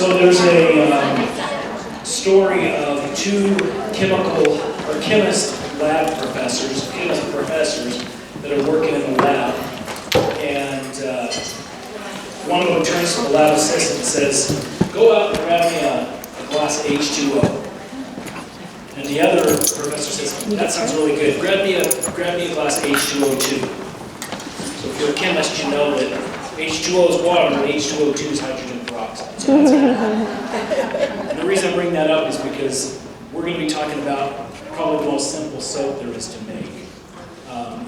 So there's a story of two chemical or chemist lab professors, that are working in the lab, and one of them turns to the lab assistant and says, "Go out and grab me a glass of H2O." And the other professor says, "That sounds really good. Grab me a glass of H2O too." So if you're a chemist, you know that H2O is water, and H2O2 is hydrogen peroxide. So that's and the reason I bring that up is because we're going to be talking about probably the most simple soap there is to make.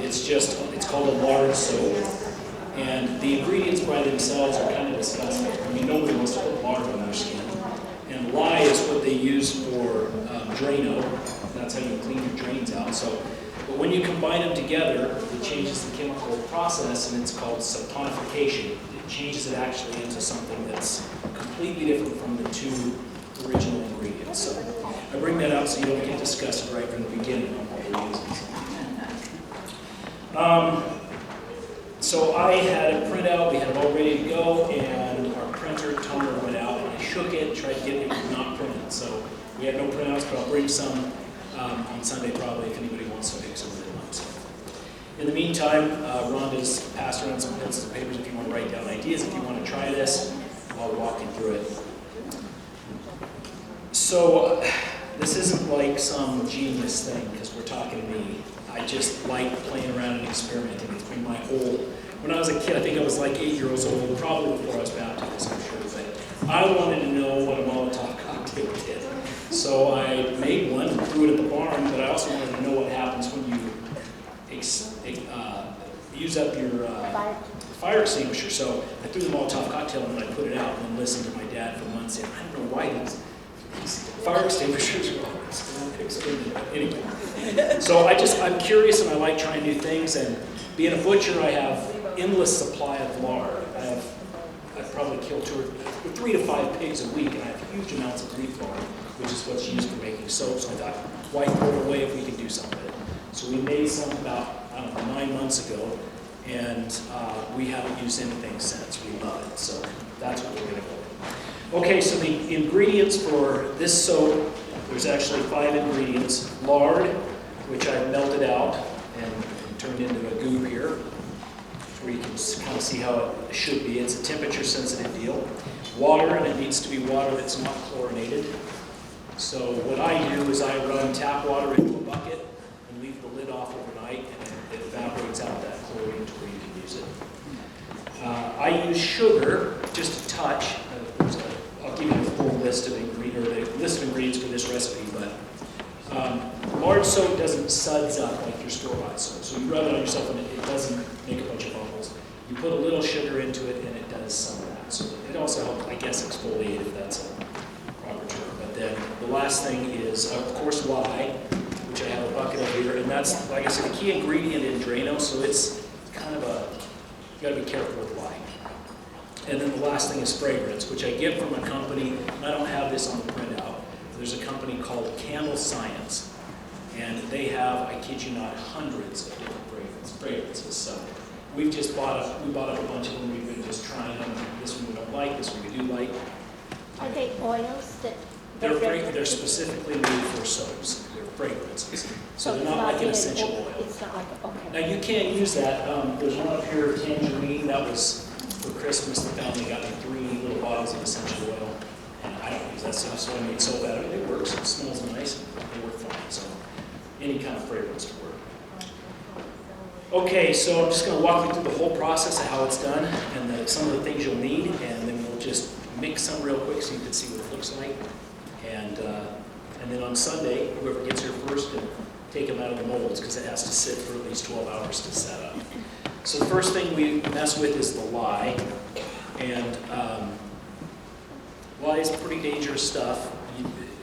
It's called a lard soap, and the ingredients by themselves are kind of disgusting. I mean, nobody wants to put lard on their skin. And lye is what they use for Drano. That's how you clean your drains out. But when you combine them together, it changes the chemical process, and it's called saponification. It changes it actually into something that's completely different from the two original ingredients. So I bring that up so you don't get disgusted right from the beginning on what we're using. So I had it print out, we had it all ready to go, and our printer toner went out, and I shook it, tried to get it not printed. So we had no printouts, but I'll bring some on Sunday probably if anybody wants to make some of them up. So in the meantime, Rhonda's passed around some pencils and papers if you want to write down ideas, if you want to try this, I'll walk you through it. So this isn't like some genius thing because we're talking to me. I just like playing around and experimenting. It's been my whole, when I was a kid, I think I was like 8 years old, probably before I was baptized, I'm sure, but I wanted to know what a Molotov cocktail did. So I made one and threw it at the barn, but I also wanted to know what happens when you use up your fire extinguisher. So I threw the Molotov cocktail and I put it out and then listened to my dad for months saying, I don't know why these fire extinguishers are always extended. Anyway, so I'm curious and I like trying new things, and being a butcher, I have endless supply of lard. I probably kill 3 to 5 pigs a week, and I have huge amounts of beef lard, which is what's used for making soap. So I thought, why throw it away if we can do something with it? So we made some about, 9 months ago, and we haven't used anything since. We love it, so that's what we're going to go with. Okay, so the ingredients for this soap, there's actually 5 ingredients. Lard, which I've melted out and turned into a goop here, where you can kind of see how it should be. It's a temperature-sensitive deal. Water, and it needs to be water that's not chlorinated. So what I do is I run tap water into a bucket and leave the lid off overnight, and it evaporates out that chlorine to where you can use it. I use sugar, just a touch. I'll give you the full list of ingredients for this recipe, but lard soap doesn't suds up like your store-bought soap. So you rub it on yourself and it doesn't make a bunch of bubbles. You put a little sugar into it and it does some of that. So it also helps, I guess, exfoliate if that's a proper term. But then the last thing is, of course, lye, which I have a bucket of here. And that's, like I said, a key ingredient in Drano, so it's kind of you gotta be careful with lye. And then the last thing is fragrance, which I get from a company, and I don't have this on the printout. There's a company called Candle Science, and they have, I kid you not, hundreds of different fragrances. So we bought up a bunch of them. We've been just trying them. This one we don't like, this one we do like. Are they oils that? They're specifically made for soaps. They're fragrances. So they're not like an essential oil. It's not like, okay. Now you can't use that. There's one up here, tangerine, that was for Christmas. The family got me 3 little bottles of essential oil. And I don't use that stuff, so I made soap out of it. It works, it smells nice, and they work fine. So any kind of fragrance to work. Okay, so I'm just going to walk you through the whole process of how it's done and some of the things you'll need, and then we'll just mix some real quick so you can see what it looks like. And then on Sunday, whoever gets here first can take them out of the molds because it has to sit for at least 12 hours to set up. So the first thing we mess with is the lye, and lye is pretty dangerous stuff.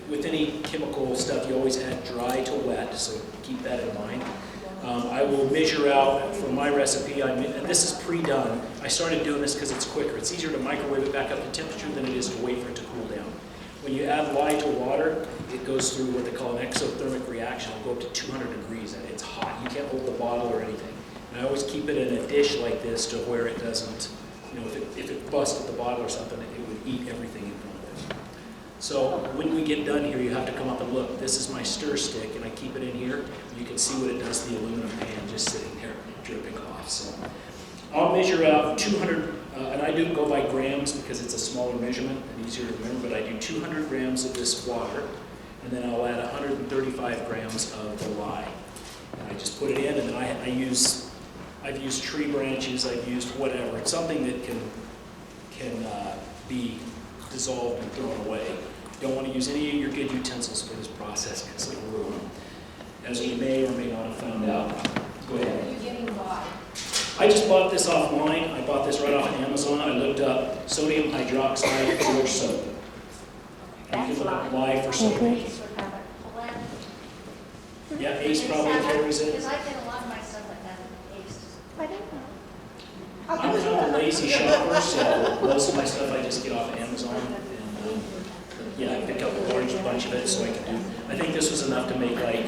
With any chemical stuff, you always add dry to wet, so keep that in mind. I will measure out for my recipe, and this is pre-done. I started doing this because it's quicker. It's easier to microwave it back up to temperature than it is to wait for it to cool down. When you add lye to water, it goes through what they call an exothermic reaction. It'll go up to 200 degrees, and it's hot. You can't hold the bottle or anything. And I always keep it in a dish like this to where it doesn't, if it busted the bottle or something, it would eat everything in front of it. So when we get done here, you have to come up and look. This is my stir stick, and I keep it in here. You can see what it does to the aluminum pan just sitting there dripping off. So I'll measure out 200, and I do go by grams because it's a smaller measurement and easier to remember, but I do 200 grams of this water, and then I'll add 135 grams of the lye. And I just put it in, and then I've used tree branches, I've used whatever. It's something that can be dissolved and thrown away. Don't want to use any of your good utensils for this process because it'll ruin them. As we may or may not have found out. Go ahead. What are you getting by? I just bought this offline. I bought this right off Amazon. I looked up sodium hydroxide for soap. You can look up lye for soap. Yeah, Ace probably carries it. Because I get a lot of my stuff like that at Ace. I don't know. I'm kind of a lazy shopper, so most of my stuff I just get off Amazon. And yeah, I pick up a large bunch of it so I can do. I think this was enough to make like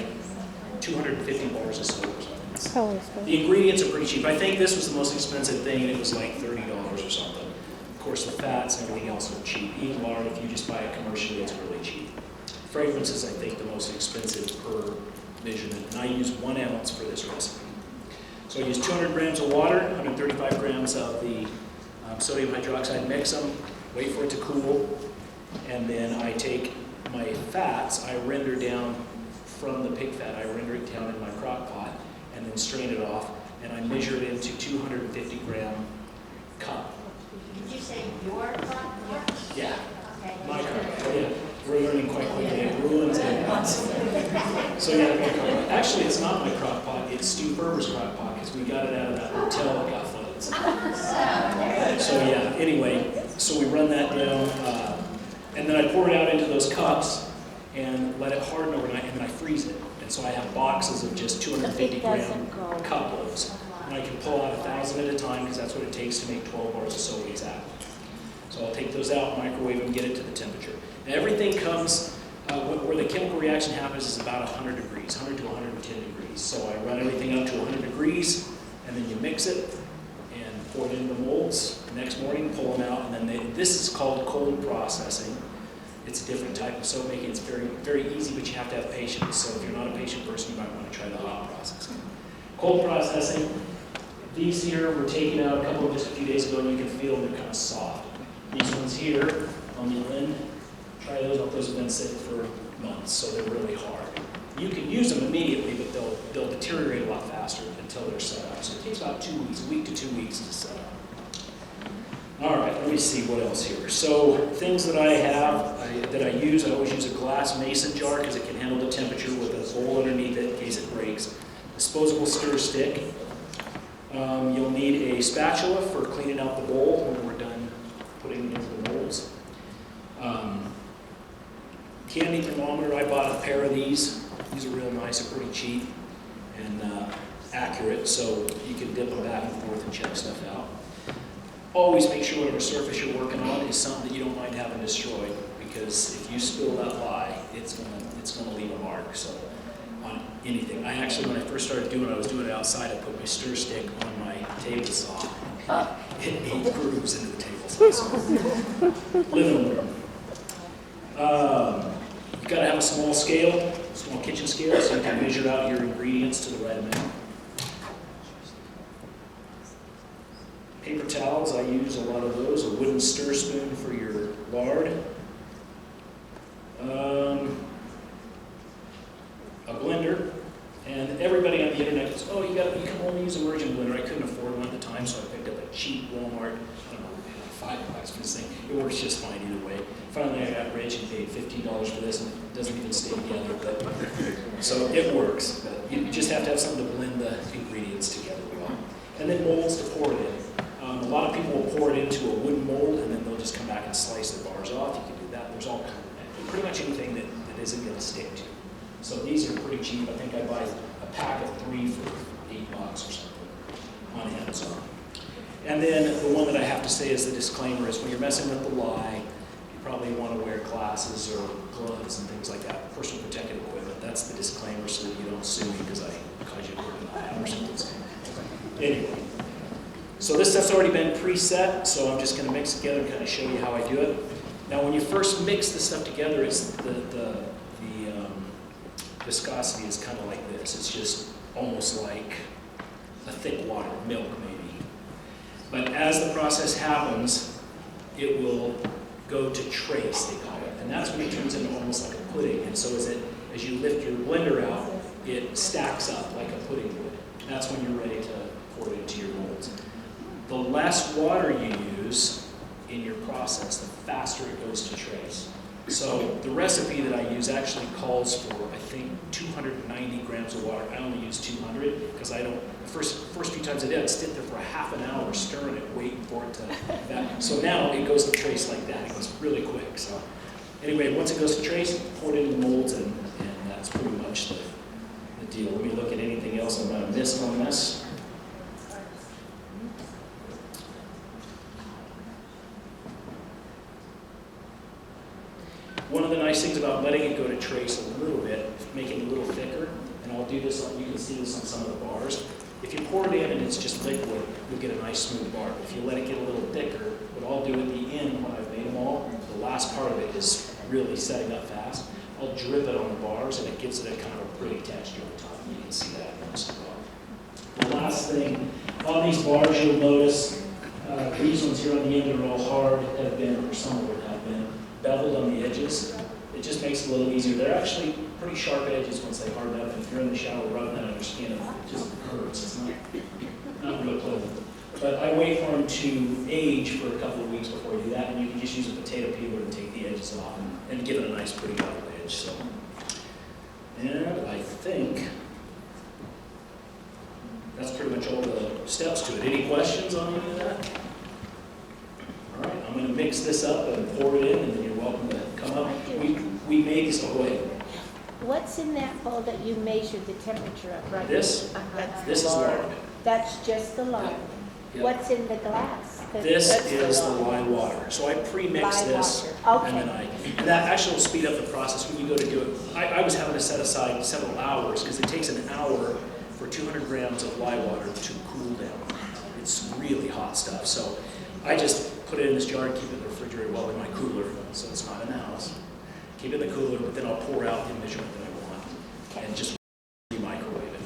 250 bars of soap or something. The ingredients are pretty cheap. I think this was the most expensive thing, and it was like $30 or something. Of course, the fats and everything else are cheap. Even lard, if you just buy it commercially, it's really cheap. Fragrance is, I think, the most expensive per measurement, and I use 1 ounce for this recipe. So I use 200 grams of water, 135 grams of the sodium hydroxide, mix them, wait for it to cool, and then I take my fats, I render down from the pig fat, I render it down in my crock pot, and then strain it off, and I measure it into 250 gram cup. Did you say your crock pot? Yeah, Okay. my crock pot, yeah. We're learning quite quickly, it ruins and nuts. So yeah, my crock pot. Actually, it's not my crock pot, it's Stu Ferber's crock pot, because we got it out of that hotel that got flooded. So yeah, anyway, so we run that down, and then I pour it out into those cups and let it harden overnight, and then I freeze it. And so I have boxes of just 250 gram cup loads. And I can pull out 1,000 at a time, because that's what it takes to make 12 bars of soap out. So I'll take those out, microwave them, get it to the temperature. And everything comes, where the chemical reaction happens is about 100 degrees, 100 to 110 degrees. So I run everything up to 100 degrees, and then you mix it, and pour it into the molds. The next morning, pull them out, and then this is called cold processing. It's a different type of soap making. It's very, very easy, but you have to have patience. So if you're not a patient person, you might want to try the hot processing. Cold processing, these here were taken out just a few days ago, and you can feel they're kind of soft. These ones here on the end, try those out. Those have been sitting for months, so they're really hard. You can use them immediately, but they'll deteriorate a lot faster until they're set up. So it takes about 2 weeks, a week to 2 weeks to set up. All right, let me see what else here. So things that I have, that I use, I always use a glass mason jar because it can handle the temperature with a bowl underneath it in case it breaks. Disposable stir stick. You'll need a spatula for cleaning out the bowl when we're done putting it into the molds. Candy thermometer, I bought a pair of these. These are real nice, they're pretty cheap and accurate, so you can dip them back and forth and check stuff out. Always make sure whatever surface you're working on is something that you don't mind having destroyed, because if you spill that lye, it's gonna leave a mark. So on anything, I actually, when I first started doing it, I was doing it outside. I put my stir stick on my table saw. It made grooves into the table saw. So living room. You gotta have a small scale, small kitchen scale, so you can measure out your ingredients to the right amount. Paper towels, I use a lot of those. A wooden stir spoon for your lard. A blender. And everybody on the internet goes, oh, you can only use immersion blender. I couldn't afford one at the time, so I picked up a cheap Walmart, I don't know, $5 for this thing. It works just fine either way. Finally, I got rich and paid $15 for this, and it doesn't even stay together. But, so it works. But you just have to have something to blend the ingredients together well. And then molds to pour it in. A lot of people will pour it into a wooden mold, and then they'll just come back and slice the bars off. You can do that. There's all kinds of, pretty much anything that isn't going to stick to. So these are pretty cheap. I think I buy a pack of 3 for $8 or something on Amazon. And then the one that I have to say is the disclaimer is when you're messing with the lye, you probably want to wear glasses or gloves and things like that, personal protective equipment. That's the disclaimer so that you don't sue me because I caused you to work in the lab or something. Anyway. So this stuff's already been preset, so I'm just going to mix it together and kind of show you how I do it. Now, when you first mix this stuff together, it's the viscosity is kind of like this. It's just almost like a thick water, milk maybe. But as the process happens, it will go to trace, they call it. And that's when it turns into almost like a pudding. And so as you lift your blender out, it stacks up like a pudding would. That's when you're ready to pour it into your molds. The less water you use in your process, the faster it goes to trace. So the recipe that I use actually calls for, I think, 290 grams of water. I only use 200 because I don't, the first few times I did, I'd sit there for a half an hour stirring it, waiting for it to that. So now it goes to trace like that. It goes really quick. So anyway, once it goes to trace, pour it in the molds, and that's pretty much the deal. Let me look at anything else I'm going to miss on this. One of the nice things about letting it go to trace a little bit, making it a little thicker, and I'll do this, you can see this on some of the bars. If you pour it in and it's just liquid, you'll get a nice smooth bar. If you let it get a little thicker, what I'll do at the end when I've made them all, the last part of it is really setting up fast. I'll drip it on the bars and it gives it a kind of a pretty texture on top. You can see that most of all. The last thing, on these bars you'll notice, these ones here on the end are all hard, have been, or some of them have been, beveled on the edges. It just makes it a little easier. They're actually pretty sharp edges once they harden up. If you're in the shower rubbing that on your skin, it just hurts. It's not real pleasant. But I wait for them to age for a couple of weeks before I do that, and you can just use a potato peeler to take the edges off and give it a nice pretty level edge. So, and I think that's pretty much all the steps to it. Any questions on any of that? All right, I'm going to mix this up and pour it in, and then you're welcome to come up. We made this away. What's in that bowl that you measured the temperature of, right? This? Uh-huh. This is lard. That's just the lard. Yep. What's in the glass? This That's is the lye water. So I pre-mix Lye this, water. and then and that actually will speed up the process when you go to do it. I was having to set aside several hours because it takes an hour for 200 grams of lye water to cool down. It's really hot stuff. So I just put it in this jar and keep it in the refrigerator, well, in my cooler, so it's not in the house. Keep it in the cooler, but then I'll pour out the measurement that I want and just microwave it.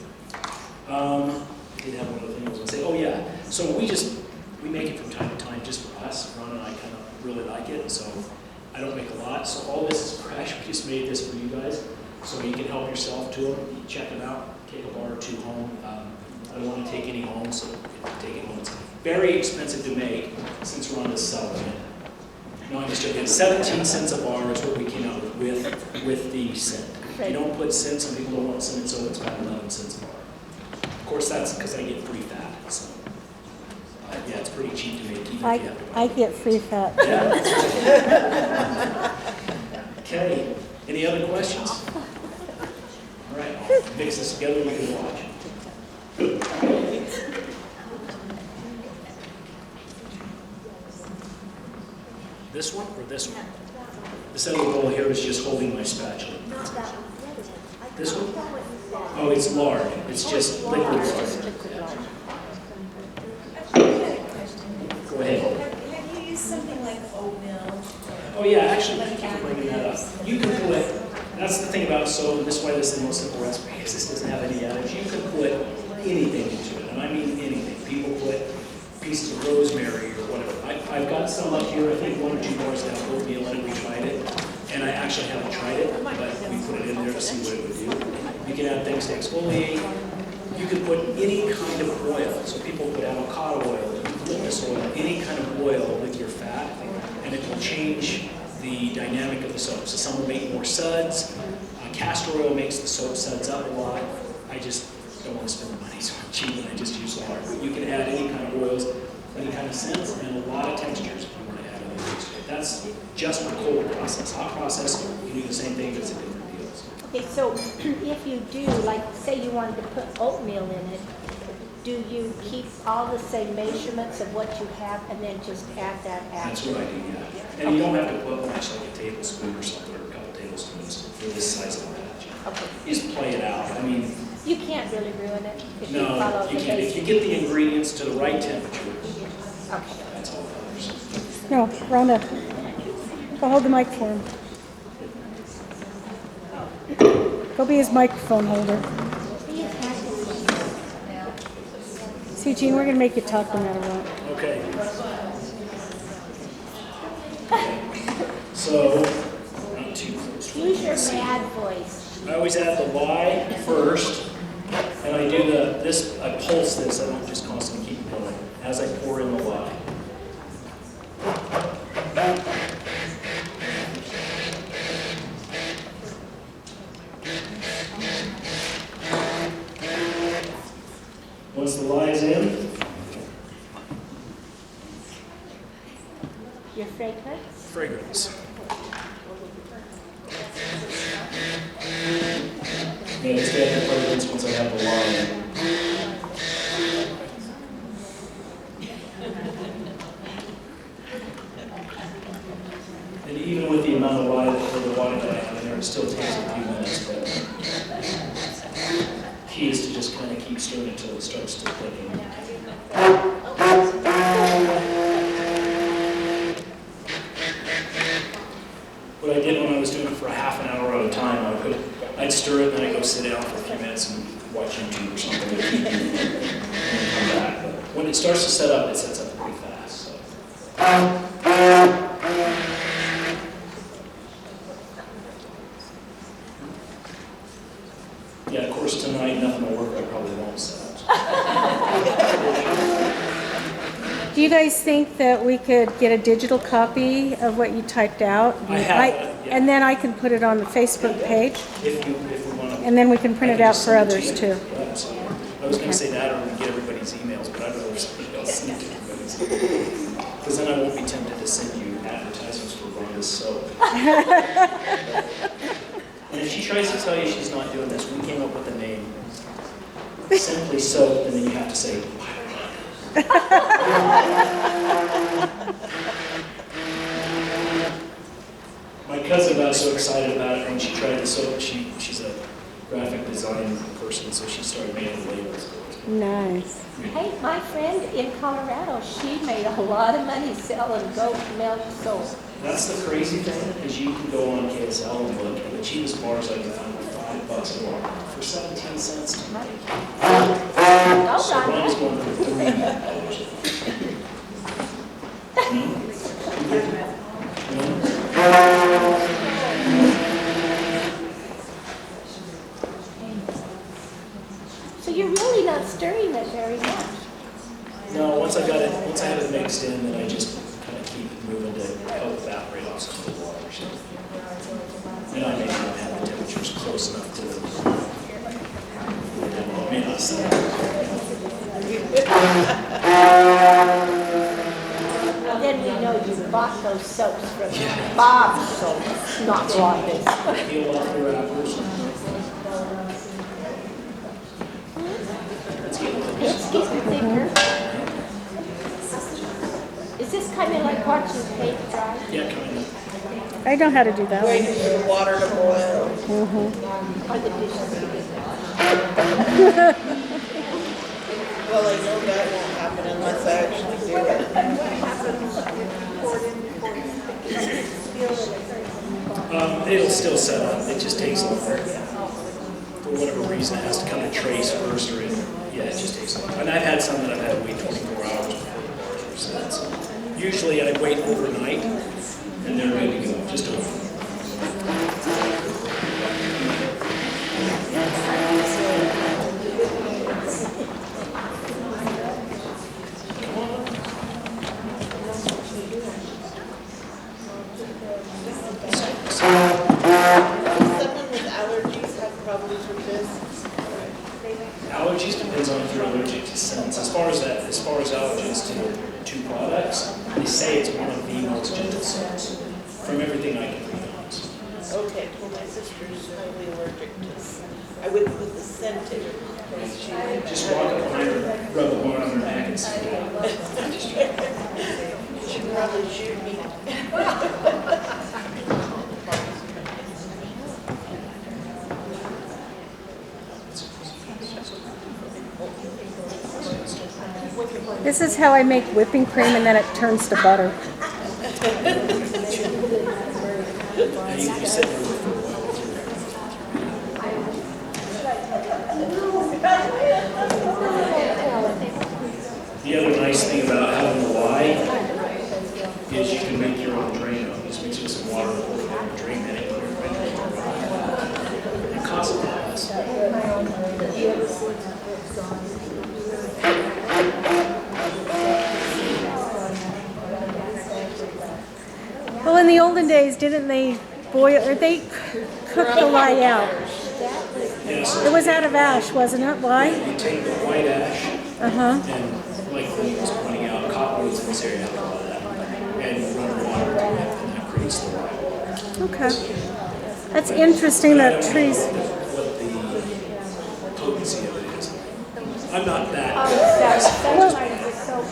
I did have one other thing I was going to say. Oh yeah, so we make it from time to time just for us. Ron and I kind of really like it, so I don't make a lot. So all this is fresh. We just made this for you guys, so you can help yourself to them. You check them out. Take a bar or two home. I don't want to take any home, so if you take it home, it's very expensive to make since Ronda's selling it. No, I'm just joking. 17 cents a bar is what we came out with the cent. If you don't put cents, some people don't want cents, so it's about 11 cents a bar. Of course, that's because I get free fat. So yeah, it's pretty cheap to make. Even if you have to buy I it. get free fat. Yeah. Okay. Any other questions? All right, I'll mix this together and you can watch. This one or this one? This other bowl here is just holding my spatula. This one? Oh, it's lard. It's just liquid lard. Go ahead. Have you used something like oatmeal? Oh yeah, actually, thank you for bringing that up. You can put, that's the thing about soda, this is why this is the most simple recipe, because this doesn't have any additives. You can put anything into it, and I mean anything. People put pieces of rosemary or whatever. I've got some up here, I think 1 or 2 bars that have oatmeal in it, we tried it. And I actually haven't tried it, but we put it in there to see what it would do. You can add things to exfoliate. You can put any kind of oil. So people put avocado oil, eucalyptus oil, any kind of oil with your fat, and it will change the dynamic of the soap. So some will make more suds. Castor oil makes the soap suds up a lot. I just don't want to spend the money, so I'm cheap and I just use lard. But you can add any kind of oils, any kind of scents, and a lot of textures if you want to add anything to it. That's just a cold process. Hot process, you do the same thing, but it's a different deal. Okay, so if you do, like, say you wanted to put oatmeal in it, do you keep all the same measurements of what you have and then just add that after? That's what I do, yeah. And you don't have to put much, like a tablespoon or something, or a couple tablespoons for this size of a batch. Okay. You just play it out. I mean, You can't really ruin it if you no, follow you the can't. If you basic. get the ingredients to the right temperature, Okay. that's all that matters. No, Rhonda, Go hold the mic for him. Go be his microphone holder. See, Gene, we're going to make you talk no matter what. Okay. So, not too close. Use your mad voice. I always add the lye first, and I do I pulse this, I don't just constantly keep going, as I pour in the lye. Once the lye is in, Your fragrance. fragrance. And it's got the fragrance once I have the lye in. And even with the amount of lye or the water that I have in there, it still takes a few minutes, but key is to just kind of keep stirring until it starts to click in. What I did when I was doing it for a half an hour at a time, I'd stir it, then I'd go sit down for a few minutes and watch YouTube or something, and then come back. But when it starts to set up, it sets up pretty fast. So. Yeah, of course, tonight nothing will work. I probably won't set up. Do you guys think that we could get a digital copy of what you typed out? I have it, yeah. And then I can put it on the Facebook page, If we want to. and then we can print it out for others too. Yeah, so I was going to say that or get everybody's emails, but I'd rather somebody else send it to everybody's emails. Because then I won't be tempted to send you advertisements for Ronda's soap. And if she tries to tell you she's not doing this, we came up with the name Simply Soap, and then you have to say, my cousin got so excited about it when she tried the soap. She's a graphic design person, so she started making labels. Nice. Hey, my friend in Colorado, she made a lot of money selling goat milk soap. That's the crazy thing, is you can go on KSL and look, and the cheapest bars I found were $5 a bar for 17 cents to make. Oh, So Ronda's going for $3. So you're really not stirring it very much. No, once I have it mixed in, then I just kind of keep moving to help evaporate off some of the water. So. And I make sure I have the temperatures close enough to them. I may not say Well, then we know you bought those soaps from Bob's Soap, not Ronda's. peel off the wrappers. It's getting thicker. Is this kind of like watching paint dry? Yeah, kind of. I know how to do that one. Waiting for the water to boil. Or the dishes? Well, I know that won't happen unless I actually do it. It'll still set up. It just takes longer. For whatever reason, it has to kind of trace first, or yeah, it just takes longer. And I've had some that I've had to wait 24 hours before the bars were set. So usually I wait overnight, and they're ready to go. Just a Someone with allergies have problems with this. Allergies depends on if you're allergic to scents. As far as allergies to two products, they say it's one of the most gentle scents from everything I can read on. Okay, well, my sister's highly allergic to this. I wouldn't put the scent in it. Just walk up behind her, rub a bar on her neck and say, She'd probably shoot me. This is how I make whipping cream, and then it turns to butter. you can be sitting there for a while. The other nice thing about having the Y is you can make your own drain out. Just mix it with some water, pour it in, drain that in, put it right in the drain. It costs a lot less. Well, in the olden days, didn't they boil, or they cook the lye out? Yes. It was out of ash, wasn't it? Why? You take the white ash, Uh-huh. and like Lee was pointing out, cottonwoods in this area have a lot of that, and run water to it, and that creates the lye. Okay. That's interesting But I that don't trees. know what the potency of it is. I'm not that.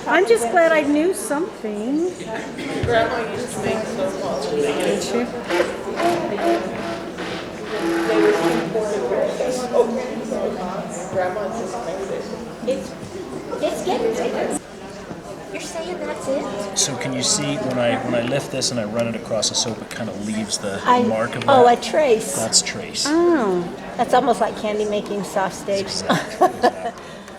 I'm just glad I knew something. Grandma used to make snowballs. Did she? They were imported breakfast. Oh, Grandma just made it. It's getting bigger. You're saying that's it? So can you see when I lift this and I run it across the soap, it kind of leaves the mark of that? Oh, a trace. That's trace. Oh. That's almost like candy making sausage. Exactly.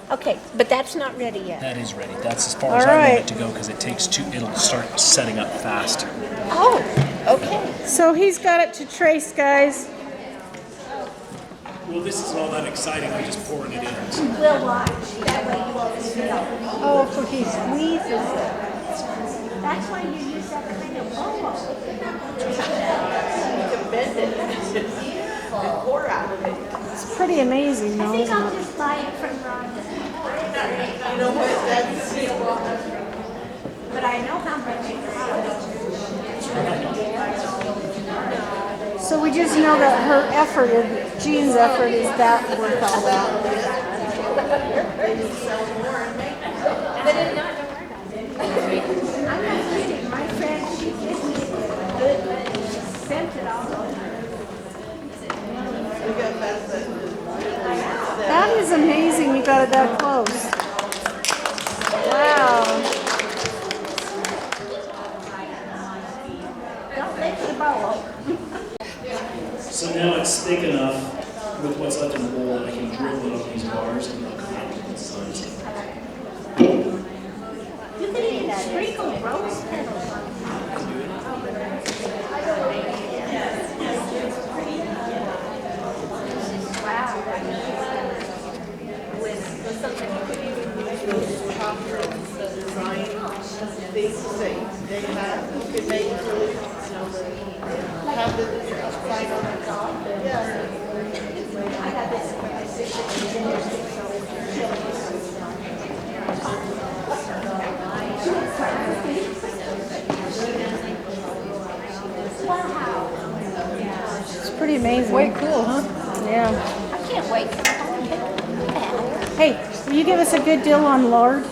Okay, but that's not ready yet. That is ready. That's as far All as I want right. it to go because it takes it'll start setting up fast. Oh, okay. So he's got it to trace, guys. Well, this isn't all that exciting. I'm just pouring it in. We'll watch. That way you won't smell. Oh, for he squeezes it. That's why you use that kind of bowl. You can bend it and pour out of it. It's pretty amazing, I though, think isn't I'll it? just buy it from Ronda. You know what, that's, But I know how much it costs. So we just know that her effort, Jean's effort, is that worth all that. But if not, don't worry about it. I'm not kidding. My friend, she gives me good, she sent it all over. we got that. That is amazing you got it that close. Wow. Don't lick the bowl. So now it's thick enough with what's left in the bowl that I can dribble it on these bars and they'll come out with the sides. You can even sprinkle rose petals on top. Things they have, you can make really, have the sign on the top. Yeah. I got this for my sister. She's in there, Wow. It's pretty amazing. Way cool, huh? Yeah. I can't wait. Hey, will you give us a good deal on lard?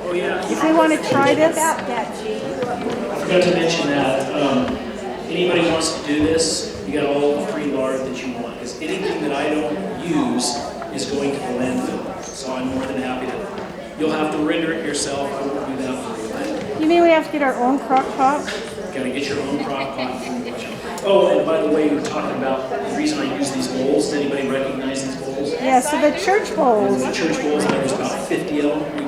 Oh yeah, If we want to try this? About that, Gene. I forgot to mention that. Anybody wants to do this, you got all the free lard that you want. Because anything that I don't use is going to the landfill. So I'm more than happy to. You'll have to render it yourself. I won't do that for you. But You mean we have to get our own crock pot? gotta get your own crock pot. Oh, and by the way, you were talking about the reason I use these bowls. Does anybody recognize these bowls? Yeah, so the church bowls. The church bowls, there's about 50 of them. We